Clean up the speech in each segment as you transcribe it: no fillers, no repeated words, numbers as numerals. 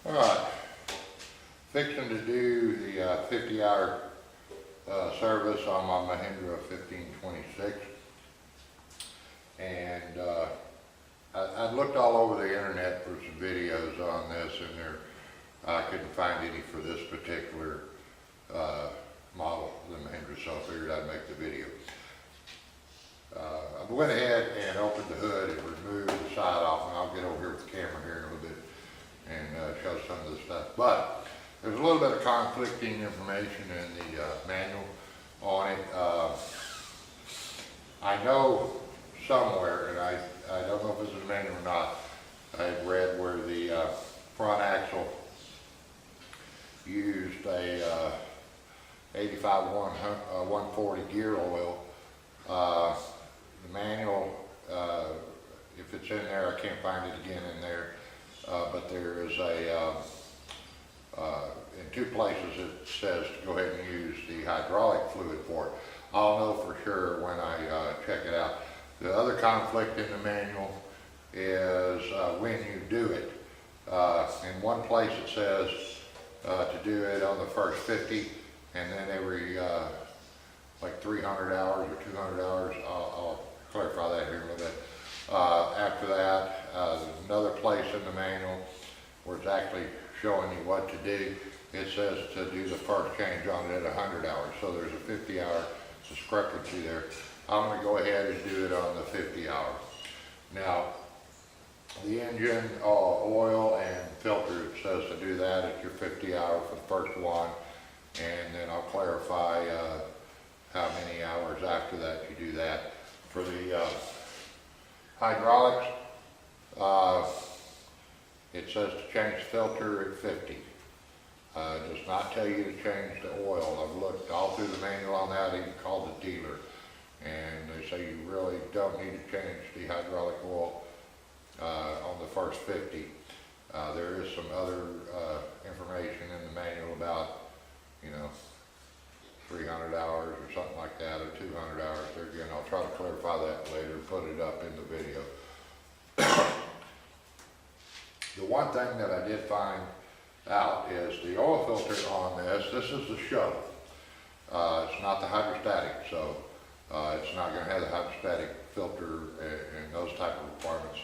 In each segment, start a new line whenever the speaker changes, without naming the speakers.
Alright, fixing to do the 50-hour service on my Mahindra 1526. And I looked all over the internet for some videos on this, and I couldn't find any for this particular model, the Mahindra, so I figured I'd make the video. I went ahead and opened the hood and removed the side off, and I'll get over here with the camera here in a little bit and show some of the stuff. But there's a little bit of conflicting information in the manual on it. I know somewhere, and I don't know if it's in the manual or not, I had read where the front axle used a 85 140 gear oil. The manual, if it's in there, I can't find it again in there, but there is in two places it says to go ahead and use the hydraulic fluid for it. I'll know for sure when I check it out. The other conflict in the manual is when you do it. In one place it says to do it on the first 50, and then every like 300 hours or 200 hours. I'll clarify that here in a little bit. After that, there's another place in the manual where it's actually showing you what to do. It says to do the first change on it at 100 hours. So there's a 50-hour discrepancy there. I'm going to go ahead and do it on the 50 hour. Now, the engine, oil, and filter, it says to do that at your 50 hour for the first one, and then I'll clarify how many hours after that you do that. For the hydraulics, it says to change the filter at 50. It does not tell you to change the oil. I've looked all through the manual on that, even called the dealer, and they say you really don't need to change the hydraulic oil on the first 50. There is some other information in the manual about, 300 hours or something like that, or 200 hours. There again, I'll try to clarify that later and put it up in the video. The one thing that I did find out is the oil filter on this is the show. It's not the hydrostatic, so it's not going to have the hydrostatic filter and those type of requirements,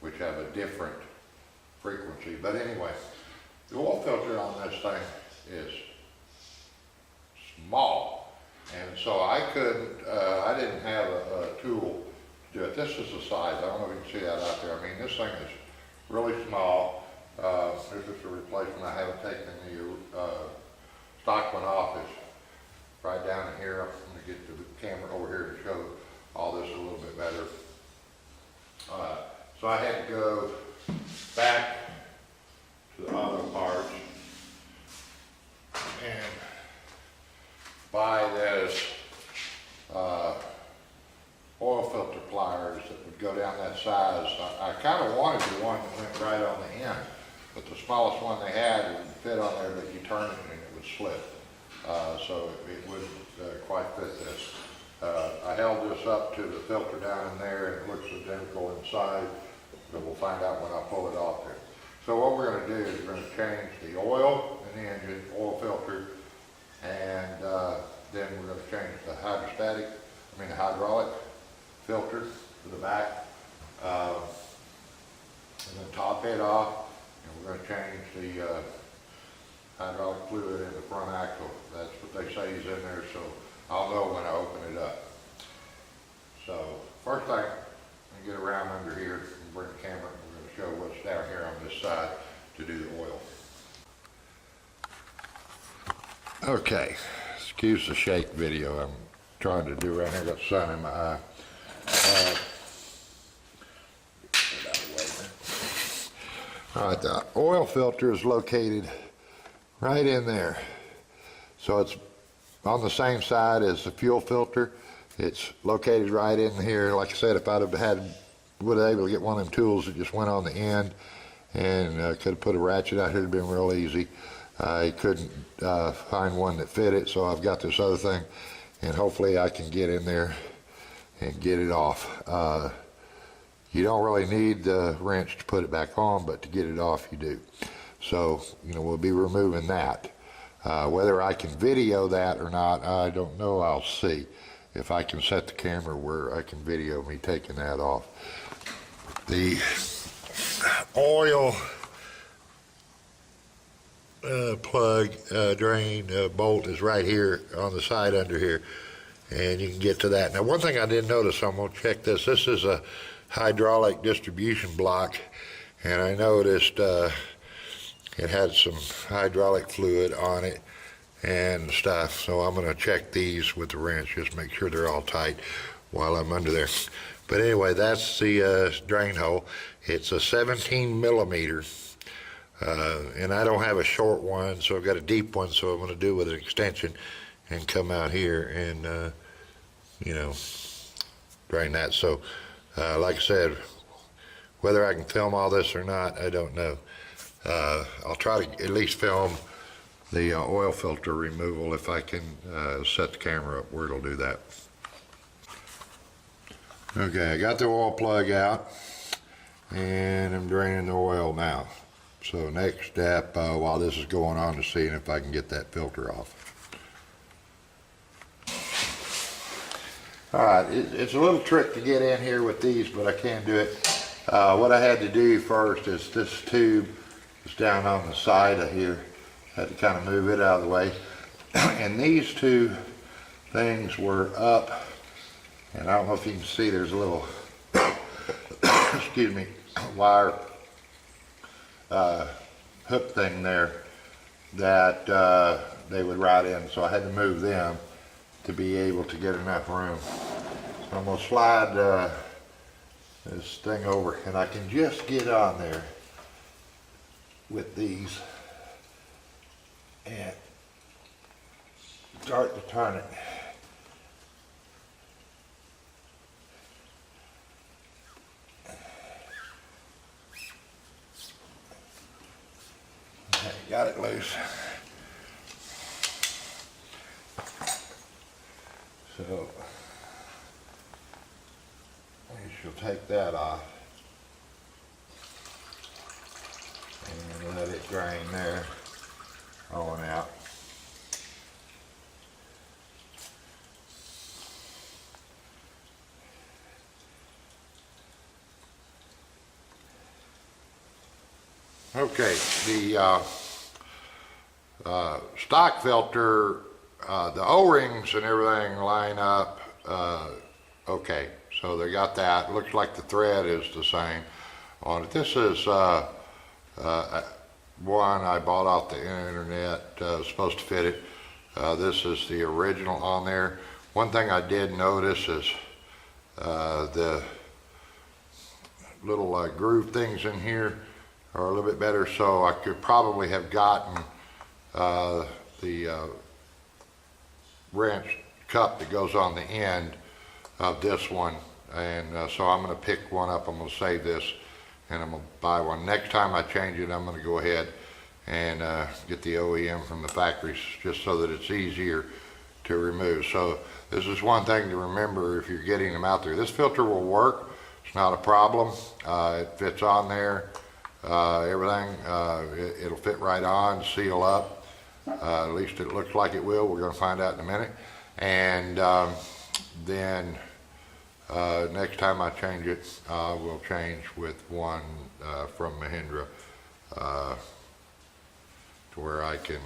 which have a different frequency. But anyway, the oil filter on this thing is small, and so I didn't have a tool to do it. This is the size. I don't know if you can see that out there. I mean, this thing is really small. There's just a replacement. I haven't taken the stock one off. It's right down here. I'm going to get the camera over here to show all this a little bit better. So I had to go back to the auto parts and buy this oil filter pliers that would go down that size. I kind of wanted the one that went right on the end, but the smallest one they had would fit on there, but you turn it and it would slip. So it wouldn't quite fit this. I held this up to the filter down in there, and it looks identical inside, but we'll find out when I pull it off there. So what we're going to do is we're going to change the oil in the engine, oil filter, and then we're going to change the hydraulic filter to the back, and then top it off, and we're going to change the hydraulic fluid in the front axle. That's what they say is in there, so I'll know when I open it up. So first thing, I'm going to get around under here and bring the camera, and we're going to show what's down here on this side to do the oil. Okay, excuse the shake video I'm trying to do right here. Got sun in my eye. All right, the oil filter is located right in there. So it's on the same side as the fuel filter. It's located right in here. Like I said, if I'd have would have been able to get one of them tools that just went on the end and could have put a ratchet out here, it'd been real easy. I couldn't find one that fit it, so I've got this other thing, and hopefully I can get in there and get it off. You don't really need the wrench to put it back on, but to get it off you do. So, you know, we'll be removing that. Whether I can video that or not, I don't know. I'll see if I can set the camera where I can video me taking that off. The oil plug drain bolt is right here on the side under here, and you can get to that. Now, one thing I didn't notice, I'm going to check this. This is a hydraulic distribution block, and I noticed it had some hydraulic fluid on it and stuff, so I'm going to check these with the wrench, just make sure they're all tight while I'm under there. But anyway, that's the drain hole. It's a 17 millimeter, and I don't have a short one, so I've got a deep one, so I'm going to do with an extension and come out here and you know, drain that. So like I said, whether I can film all this or not, I don't know. I'll try to at least film the oil filter removal if I can set the camera up where it'll do that. Okay, I got the oil plug out and I'm draining the oil now. So next step while this is going on is seeing if I can get that filter off. Alright, it's a little trick to get in here with these, but I can do it. What I had to do first is this tube is down on the side of here. Had to kind of move it out of the way. And these two things were up, and I don't know if you can see, there's a little, excuse me, wire hook thing there that they would ride in, so I had to move them to be able to get enough room. So I'm going to slide this thing over, and I can just get on there with these and start to turn it. Okay, got it loose. So we shall take that off and let it drain there on out. Okay, the stock filter, the O-rings and everything line up okay, so they got that. Looks like the thread is the same on it. This is one I bought off the internet, supposed to fit it. This is the original on there. One thing I did notice is the little groove things in here are a little bit better, so I could probably have gotten the wrench cup that goes on the end of this one, and so I'm going to pick one up. I'm going to save this and I'm going to buy one. Next time I change it, I'm going to go ahead and get the OEM from the factories, just so that it's easier to remove. So this is one thing to remember if you're getting them out there. This filter will work, it's not a problem. It fits on there, everything, it'll fit right on, seal up, at least it looks like it will. We're going to find out in a minute. And then next time I change it, we'll change with one from Mahindra to where I can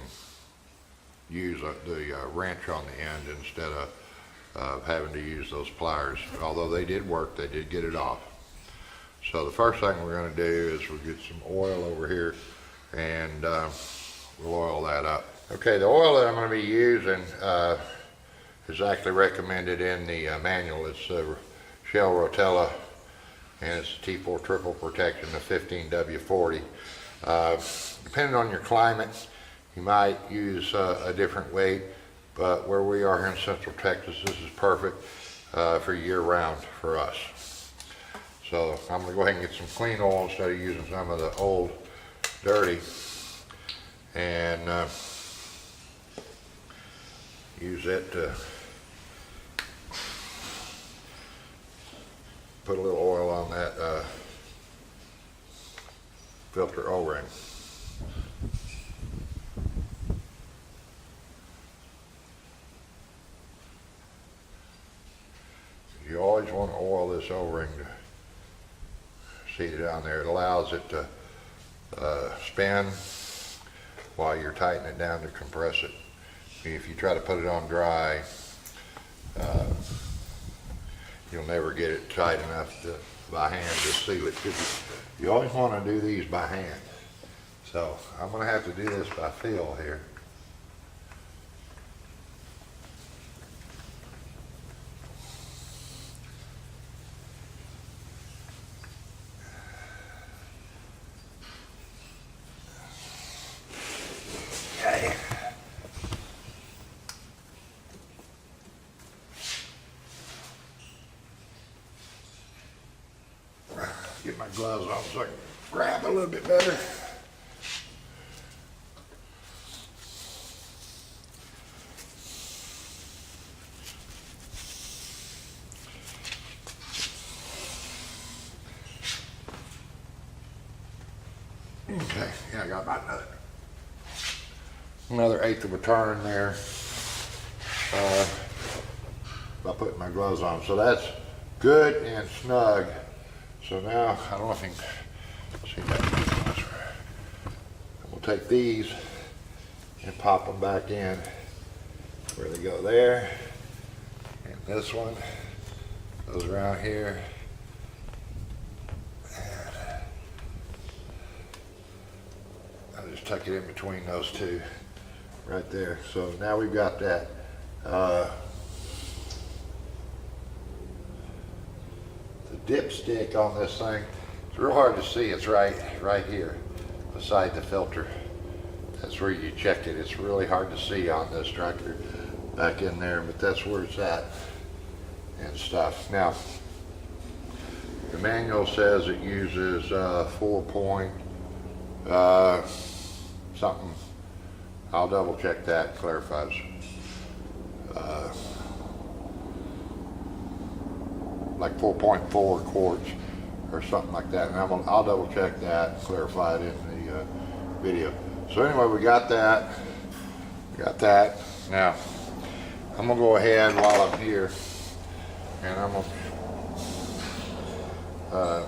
use the wrench on the end instead of having to use those pliers. Although they did work, they did get it off. So the first thing we're going to do is we'll get some oil over here and we'll oil that up. Okay, the oil that I'm going to be using is actually recommended in the manual. It's Shell Rotella, and it's T4 triple protection of 15W40. Depending on your climate, you might use a different weight, but where we are here in Central Texas, this is perfect for year-round for us. So I'm going to go ahead and get some clean oil instead of using some of the old dirty, and use it to put a little oil on that filter O-ring. oil this O-ring to seat it on there. It allows it to spin while you're tightening it down to compress it. If you try to put it on dry, you'll never get it tight enough by hand to seal it. You always want to do these by hand. So I'm going to have to do this by feel here. Okay. Get my gloves on so I can grab a little bit better. Okay, yeah, I got about another eighth of a turn there by putting my gloves on. So that's good and snug. So now, I don't know if you can see that. We'll take these and pop them back in where they go there. And this one goes around here. I'll just tuck it in between those two right there. So now we've got that. The dipstick on this thing, it's real hard to see. It's right here beside the filter. That's where you check it. It's really hard to see on this tractor back in there, but that's where it's at and stuff. Now, the manual says it uses 4 point something. I'll double check that, clarifies. Like 4.4 quarts or something like that. And I'll double check that and clarify it in the video. So anyway, we got that. Now, I'm gonna go ahead while I'm here and I'm gonna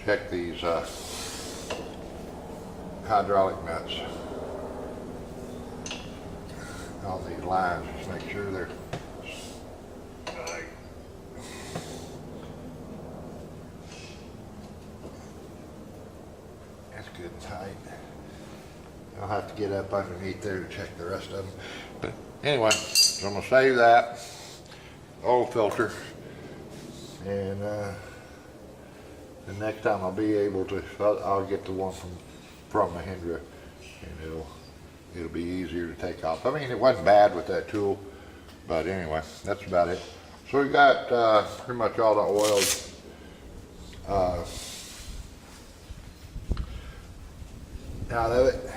check these hydraulic nuts on these lines, just make sure they're that's good and tight. I'll have to get up underneath there to check the rest of them. But anyway, so I'm gonna save that oil filter, and the next time I'll be able to, I'll get the one from Mahindra, and it'll be easier to take off. I mean, it wasn't bad with that tool, but anyway, that's about it. So we got pretty much all the oils out of it.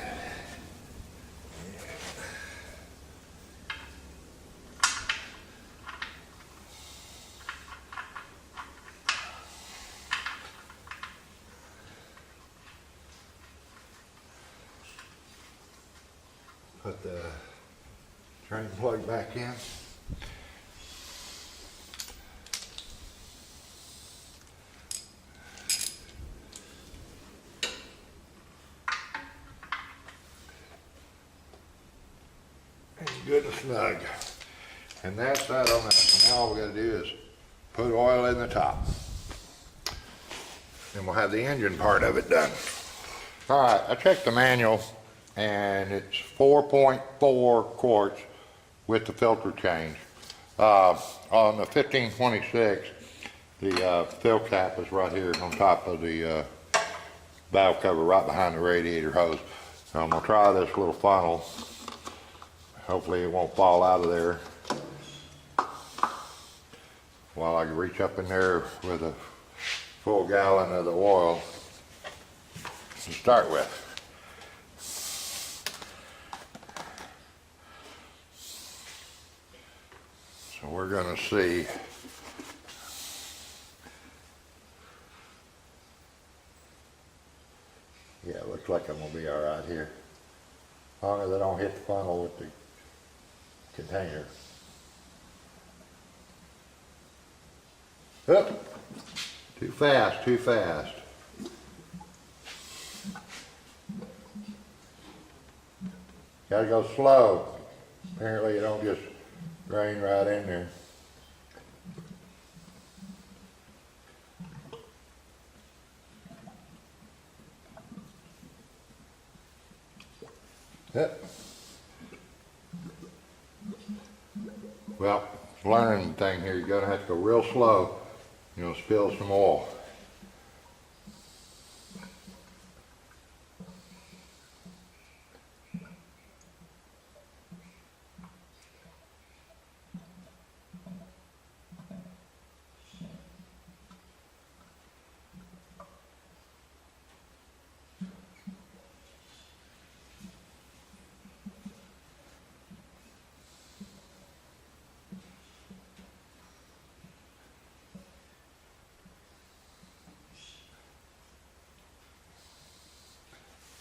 Put the drain plug back in. And good and snug. And that's that on that. So now all we got to do is put oil in the top. And we'll have the engine part of it done. All right, I checked the manual, and it's 4.4 quarts with the filter change. On the 1526, the fill cap is right here on top of the valve cover, right behind the radiator hose. So I'm gonna try this little funnel. Hopefully it won't fall out of there while I reach up in there with a full gallon of the oil to start with. So we're going to see yeah, it looks like I'm going to be all right here, as long as I don't hit the funnel with the container. Up. Too fast, too fast. Gotta go slow. Apparently you don't just drain right in there. Yep. Well, learning thing here, you're gonna have to go real slow. You'll spill some oil.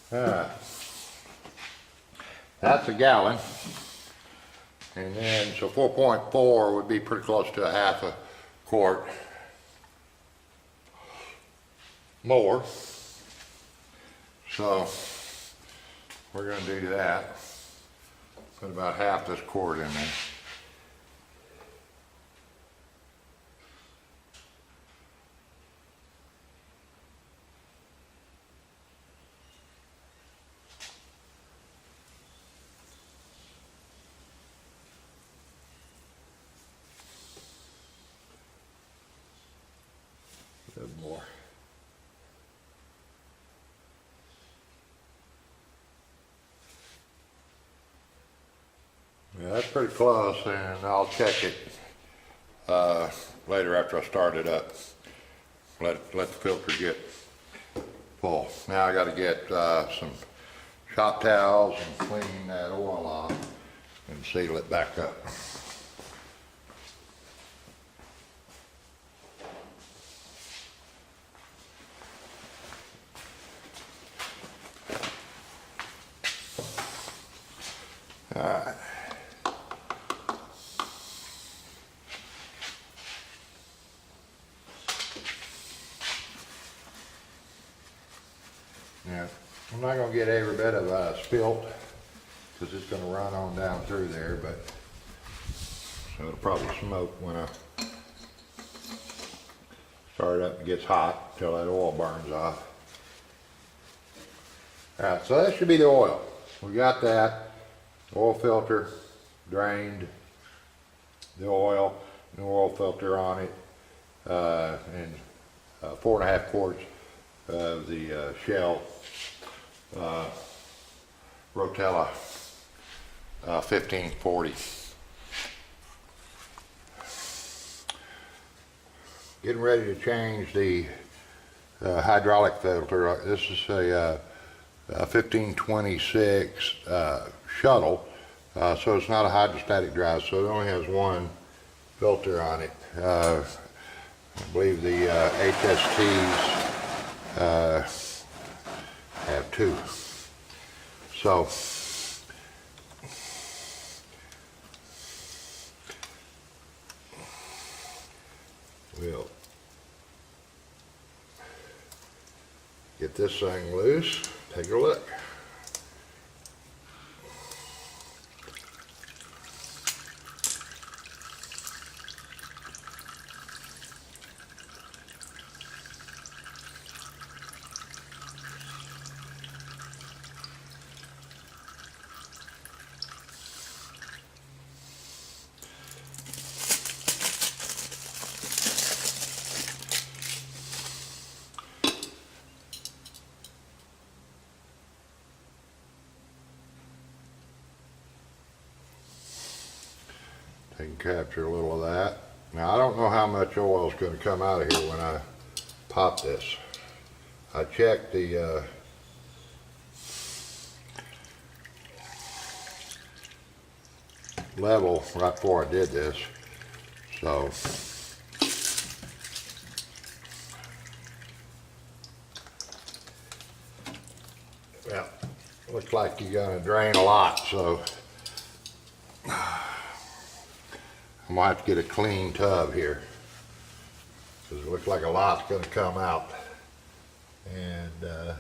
Alright, that's a gallon, and then so 4.4 would be pretty close to a half a quart more. So we're going to do that. Put about half this quart in there. A bit more. Yeah, that's pretty close, and I'll check it later after I start it up. Let the filter get full. Now I got to get some shop towels and clean that oil off and seal it back up. All right. Yeah, I'm not going to get every bit of spilt because it's going to run on down through there, but so it'll probably smoke when I start it up and gets hot until that oil burns off. All right, so that should be the oil. We got that. Oil filter drained, the oil, new oil filter on it, and 4.5 quarts of the Shell Rotella 1540. Getting ready to change the hydraulic filter. This is a 1526 shuttle, so it's not a hydrostatic drive, so it only has one filter on it. I believe the HSTs have two. So we'll get this thing loose, take a look. They can capture a little of that. Now I don't know how much oil is going to come out of here when I pop this. I checked the level right before I did this, so well, looks like you're going to drain a lot, so I'm gonna have to get a clean tub here. because it looks like a lot's going to come out. And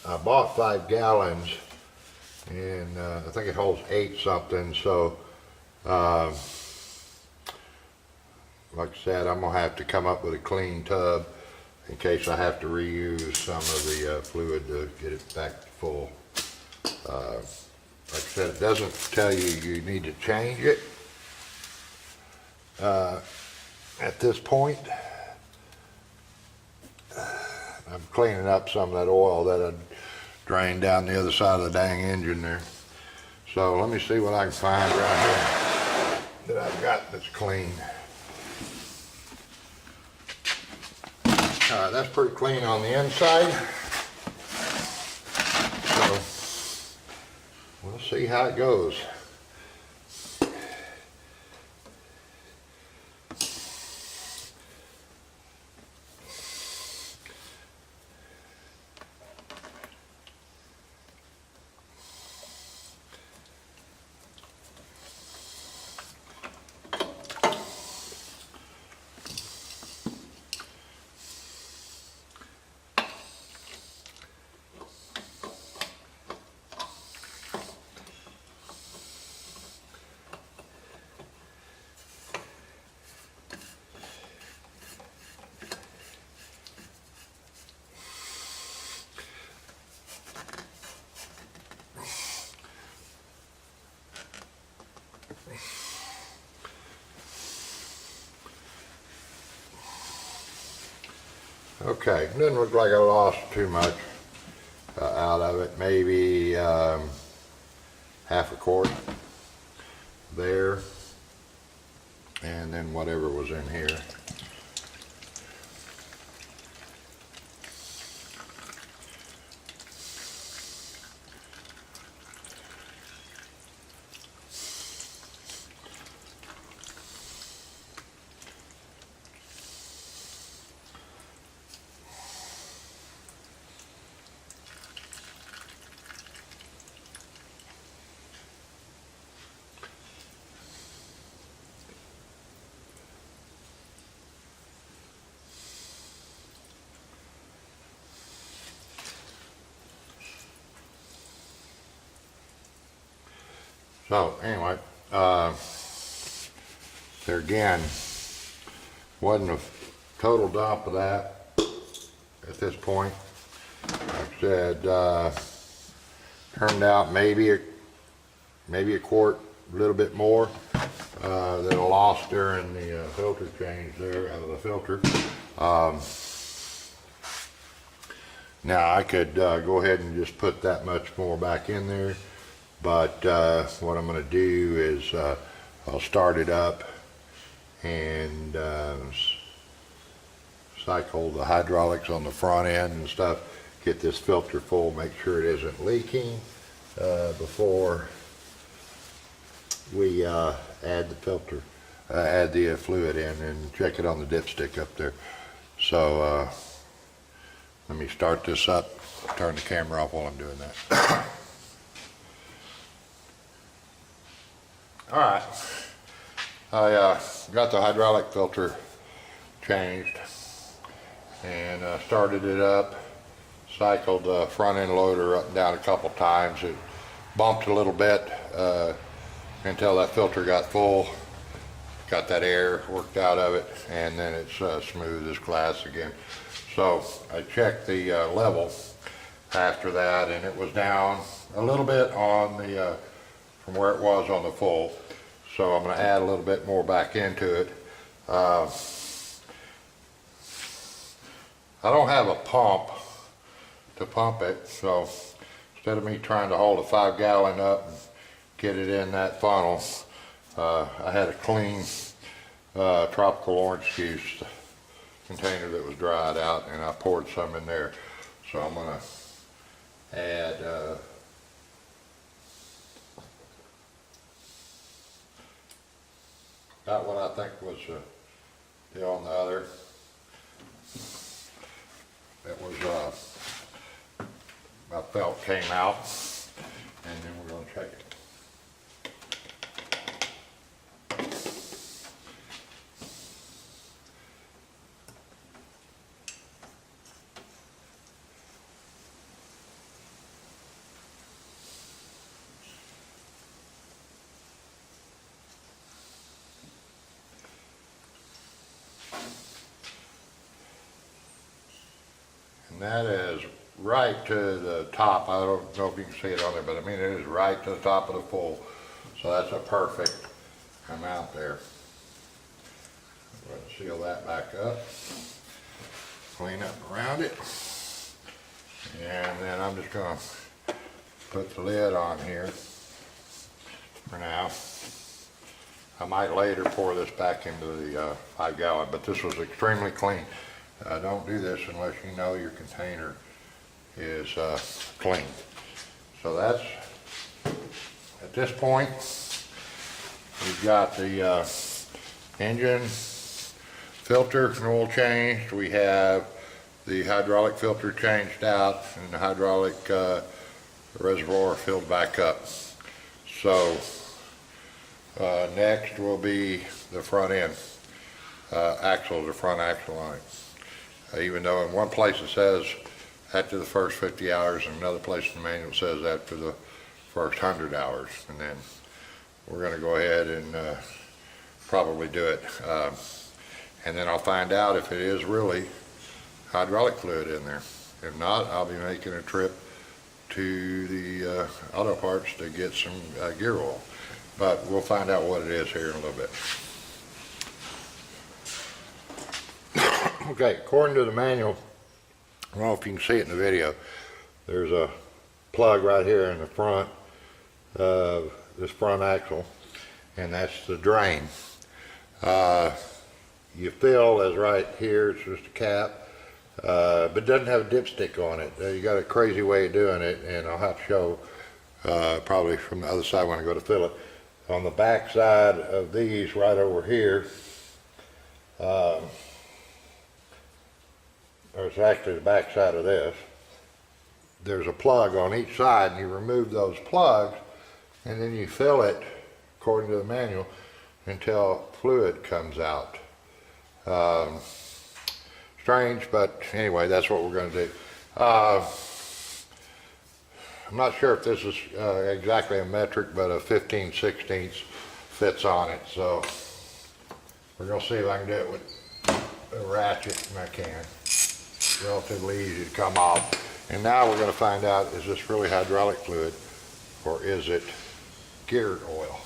I bought 5 gallons, and I think it holds 8 something, so like I said, I'm going to have to come up with a clean tub in case I have to reuse some of the fluid to get it back to full. Like I said, it doesn't tell you you need to change it at this point. I'm cleaning up some of that oil that I drained down the other side of the dang engine there. So let me see what I can find right here that I've got that's clean. All right, that's pretty clean on the inside. So we'll see how it goes. Okay, doesn't look like I lost too much out of it. Maybe half a quart there, and then whatever was in here. So anyway, there again, wasn't a total dump of that at this point. Like I said, turned out maybe a quart, a little bit more that I lost during the filter change there out of the filter. Now I could go ahead and just put that much more back in there. But what I'm going to do is I'll start it up and cycle the hydraulics on the front end and stuff, get this filter full, make sure it isn't leaking before we add the fluid in, and check it on the dipstick up there. So let me start this up, turn the camera off while I'm doing that. All right, I got the hydraulic filter changed and started it up, cycled the front end loader up and down a couple times. It bumped a little bit until that filter got full, got that air worked out of it, and then it's smooth as glass again. So I checked the level after that, and it was down a little bit on the from where it was on the full. So I'm going to add a little bit more back into it. I don't have a pump to pump it, so instead of me trying to hold a 5 gallon up and get it in that funnel, I had a clean tropical orange juice container that was dried out, and I poured some in there. So I'm going to add about what I think was the deal on the other. It was my felt came out, and then we're going to check it. that is right to the top. I don't know if you can see it on there, but I mean, it is right to the top of the pool. So that's a perfect amount there. Let's seal that back up. Clean up around it. And then I'm just gonna put the lid on here for now. I might later pour this back into the 5 gallon, but this was extremely clean. Don't do this unless you know your container is clean. So that's, at this point, we've got the engine filter and oil changed. We have the hydraulic filter changed out and the hydraulic reservoir filled back up. So next will be the front end axle, the front axle line. Even though in one place it says after the first 50 hours and another place in the manual says after the first 100 hours. And then we're going to go ahead and probably do it. And then I'll find out if it is really hydraulic fluid in there. If not, I'll be making a trip to the auto parts to get some gear oil. But we'll find out what it is here in a little bit. Okay, according to the manual, I don't know if you can see it in the video, there's a plug right here in the front of this front axle, and that's the drain. You fill as right here, it's just a cap, but it doesn't have a dipstick on it. You got a crazy way of doing it, and I'll have to show probably from the other side when I go to fill it. On the back side of these, right over here, or it's actually the back side of this, there's a plug on each side, and you remove those plugs, and then you fill it, according to the manual, until fluid comes out. Strange, but anyway, that's what we're going to do. I'm not sure if this is exactly a metric, but a 15/16 fits on it, so we're going to see if I can do it with a ratchet, and I can. Relatively easy to come off. And now we're going to find out, is this really hydraulic fluid or is it gear oil?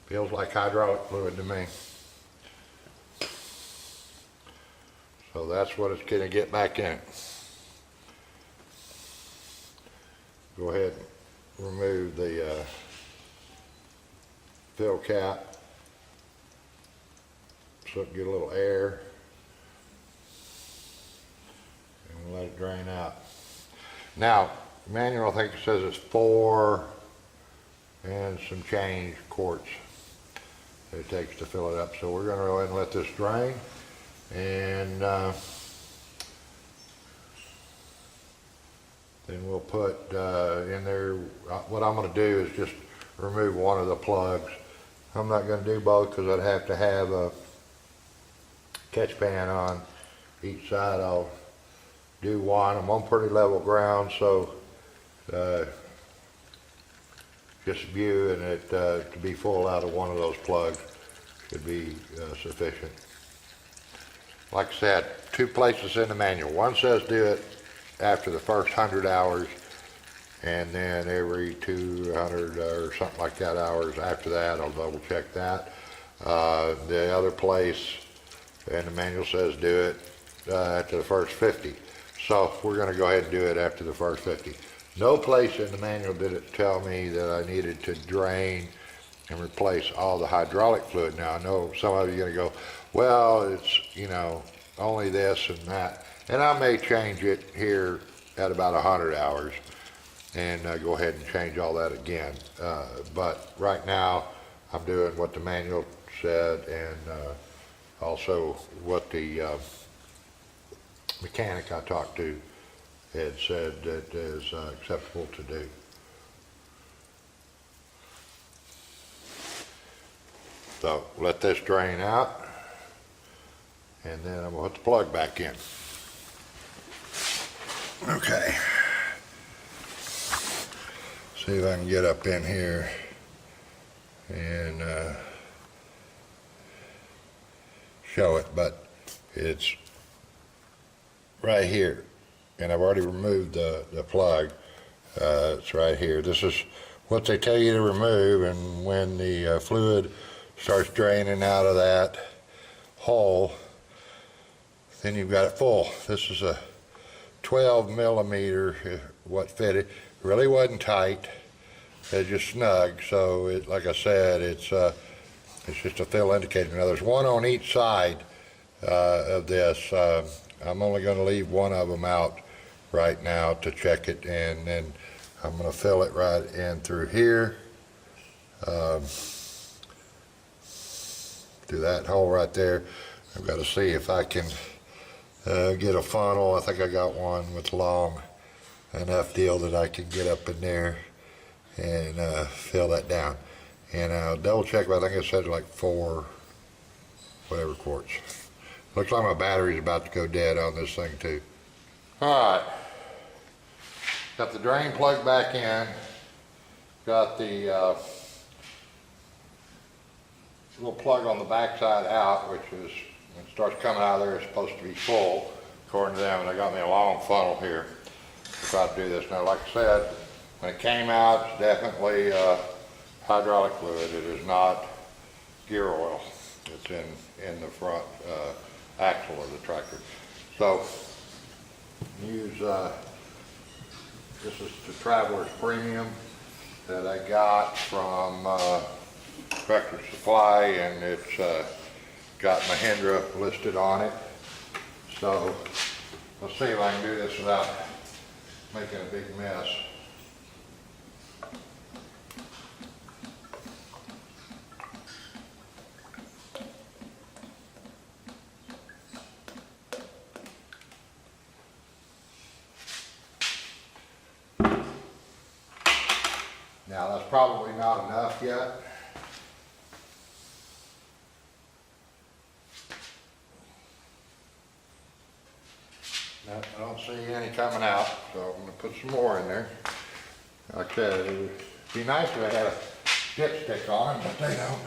Feels like hydraulic fluid to me. So that's what it's going to get back in. Go ahead and remove the fill cap so it can get a little air, and let it drain out. Now, the manual, I think it says it's 4 and some change quarts it takes to fill it up. So we're going to go ahead and let this drain, and then we'll put in there, what I'm going to do is just remove one of the plugs. I'm not going to do both because I'd have to have a catch pan on each side. I'll do one. I'm on pretty level ground, so just viewing it to be full out of one of those plugs should be sufficient. Like I said, 2 places in the manual. One says do it after the first 100 hours, and then every 200 or something like that hours after that. I'll double check that. The other place and the manual says do it after the first 50. So we're going to go ahead and do it after the first 50. No place in the manual did it tell me that I needed to drain and replace all the hydraulic fluid. Now I know some of you are going to go, well, it's, you know, only this and that. And I may change it here at about 100 hours and go ahead and change all that again. But right now I'm doing what the manual said, and also what the mechanic I talked to had said that is acceptable to do. So let this drain out, and then I'm going to put the plug back in. Okay. See if I can get up in here and show it, but it's right here, and I've already removed the plug. It's right here. This is what they tell you to remove, and when the fluid starts draining out of that hole, then you've got it full. This is a 12 millimeter, what fitted. It really wasn't tight, it's just snug, so it, like I said, it's just a fill indicator. Now there's one on each side of this. I'm only going to leave one of them out right now to check it, and then I'm going to fill it right in through here. Do that hole right there. I've got to see if I can get a funnel. I think I got one with long enough deal that I can get up in there and fill that down. And I'll double check, but I think it said like 4 whatever quarts. Looks like my battery's about to go dead on this thing too. Alright, got the drain plug back in, got the little plug on the back side out, which is, when it starts coming out of there, it's supposed to be full, according to them, and they got me a long funnel here to try to do this. Now, like I said, when it came out, it's definitely hydraulic fluid. It is not gear oil. It's in the front axle of the tractor. So, use, this is the Traveler's Premium that I got from Tractor Supply, and it's got Mahindra listed on it. So let's see if I can do this without making a big mess. Now that's probably not enough yet. I don't see any coming out, so I'm going to put some more in there. Like I said, it would be nice if I had a dipstick on them, but they don't.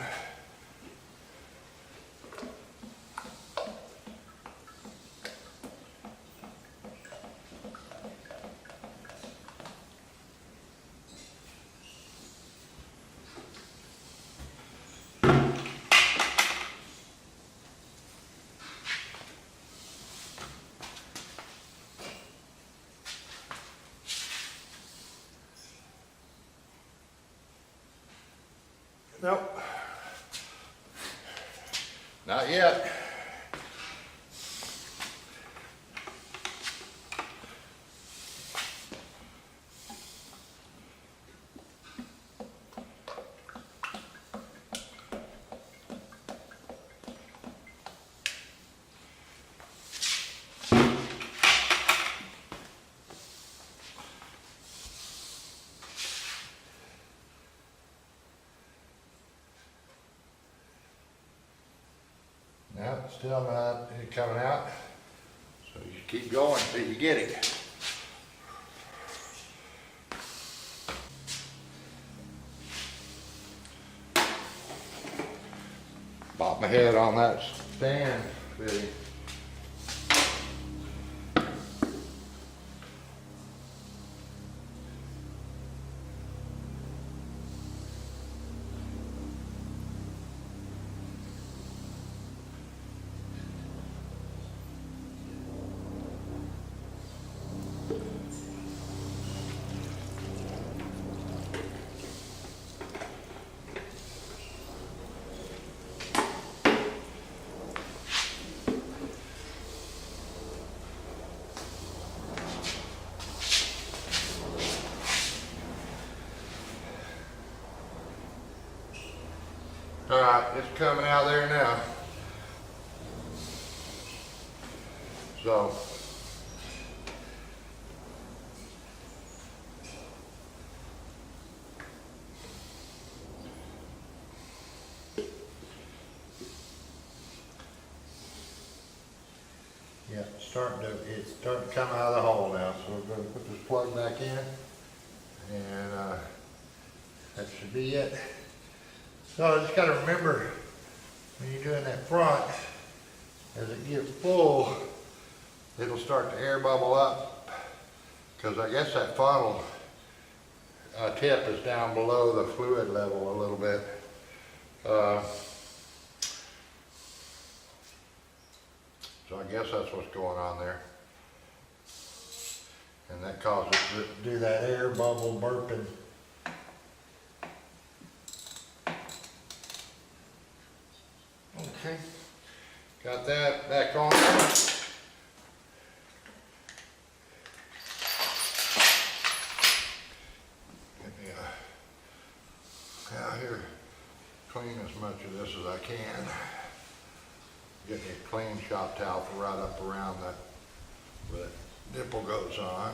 Nope, not yet. No, still not coming out. So you keep going until you get it. Bop my head on that stand fitting. All right, it's coming out there now. So, yeah, it's starting to come out of the hole now. So we're going to put this plug back in and That should be it. So I just gotta remember when you're doing that front, as it gets full, it'll start to air bubble up, because I guess that funnel tip is down below the fluid level a little bit. So I guess that's what's going on there. And that causes it to do that air bubble burping. Okay, got that back on. Get me out here, clean as much of this as I can. Get me a clean shop towel for right up around that, where that nipple goes on.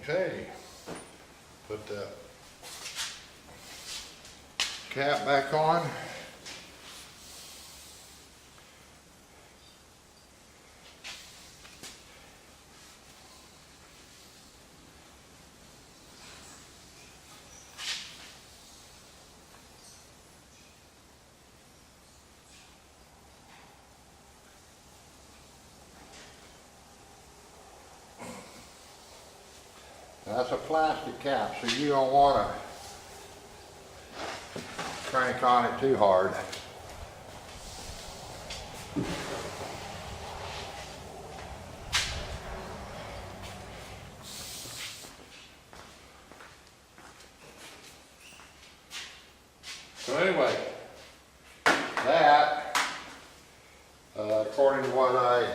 Okay, put the cap back on. Now that's a plastic cap, so you don't want to crank on it too hard. So anyway, that, according to what I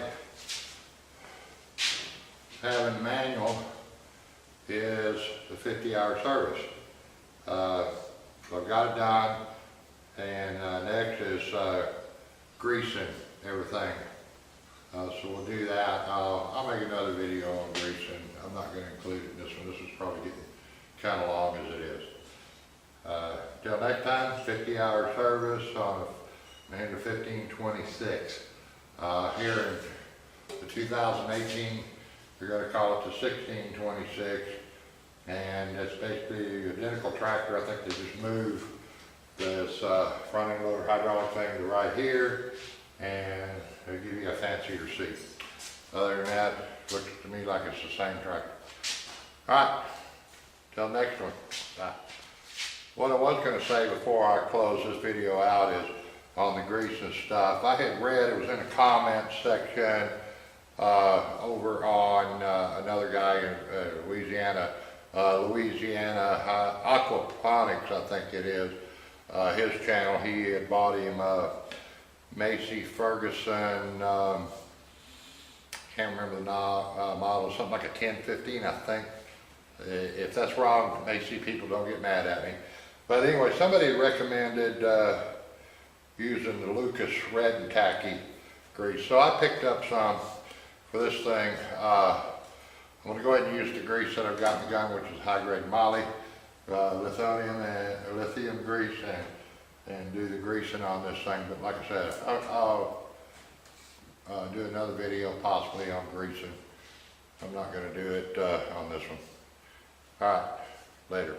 have in the manual, is the 50-hour service. So I've got it done, and next is greasing everything. So we'll do that. I'll make another video on greasing. I'm not going to include it in this one. This is probably getting kind of long as it is. Till next time, 50-hour service on a Mahindra 1526. Here in the 2018, we're going to call it the 1626, and it's basically an identical tractor. I think they just move this front end loader hydraulic thing to right here, and they'll give you a fancier seat. Other than that, it looks to me like it's the same tractor. All right, till next one. Bye. What I was going to say before I close this video out is on the grease and stuff. I had read, it was in the comments section over on another guy in Louisiana Aquaponics, I think it is, his channel. He had bought him a Macy Ferguson, can't remember the model, something like a 1015, I think. If that's wrong, Macy people don't get mad at me. But anyway, somebody recommended using the Lucas Red and Tacky grease. So I picked up some for this thing. I'm going to go ahead and use the grease that I've got in the gun, which is high-grade moly, lithium grease, and do the greasing on this thing. But like I said, I'll do another video possibly on greasing. I'm not going to do it on this one. All right, later.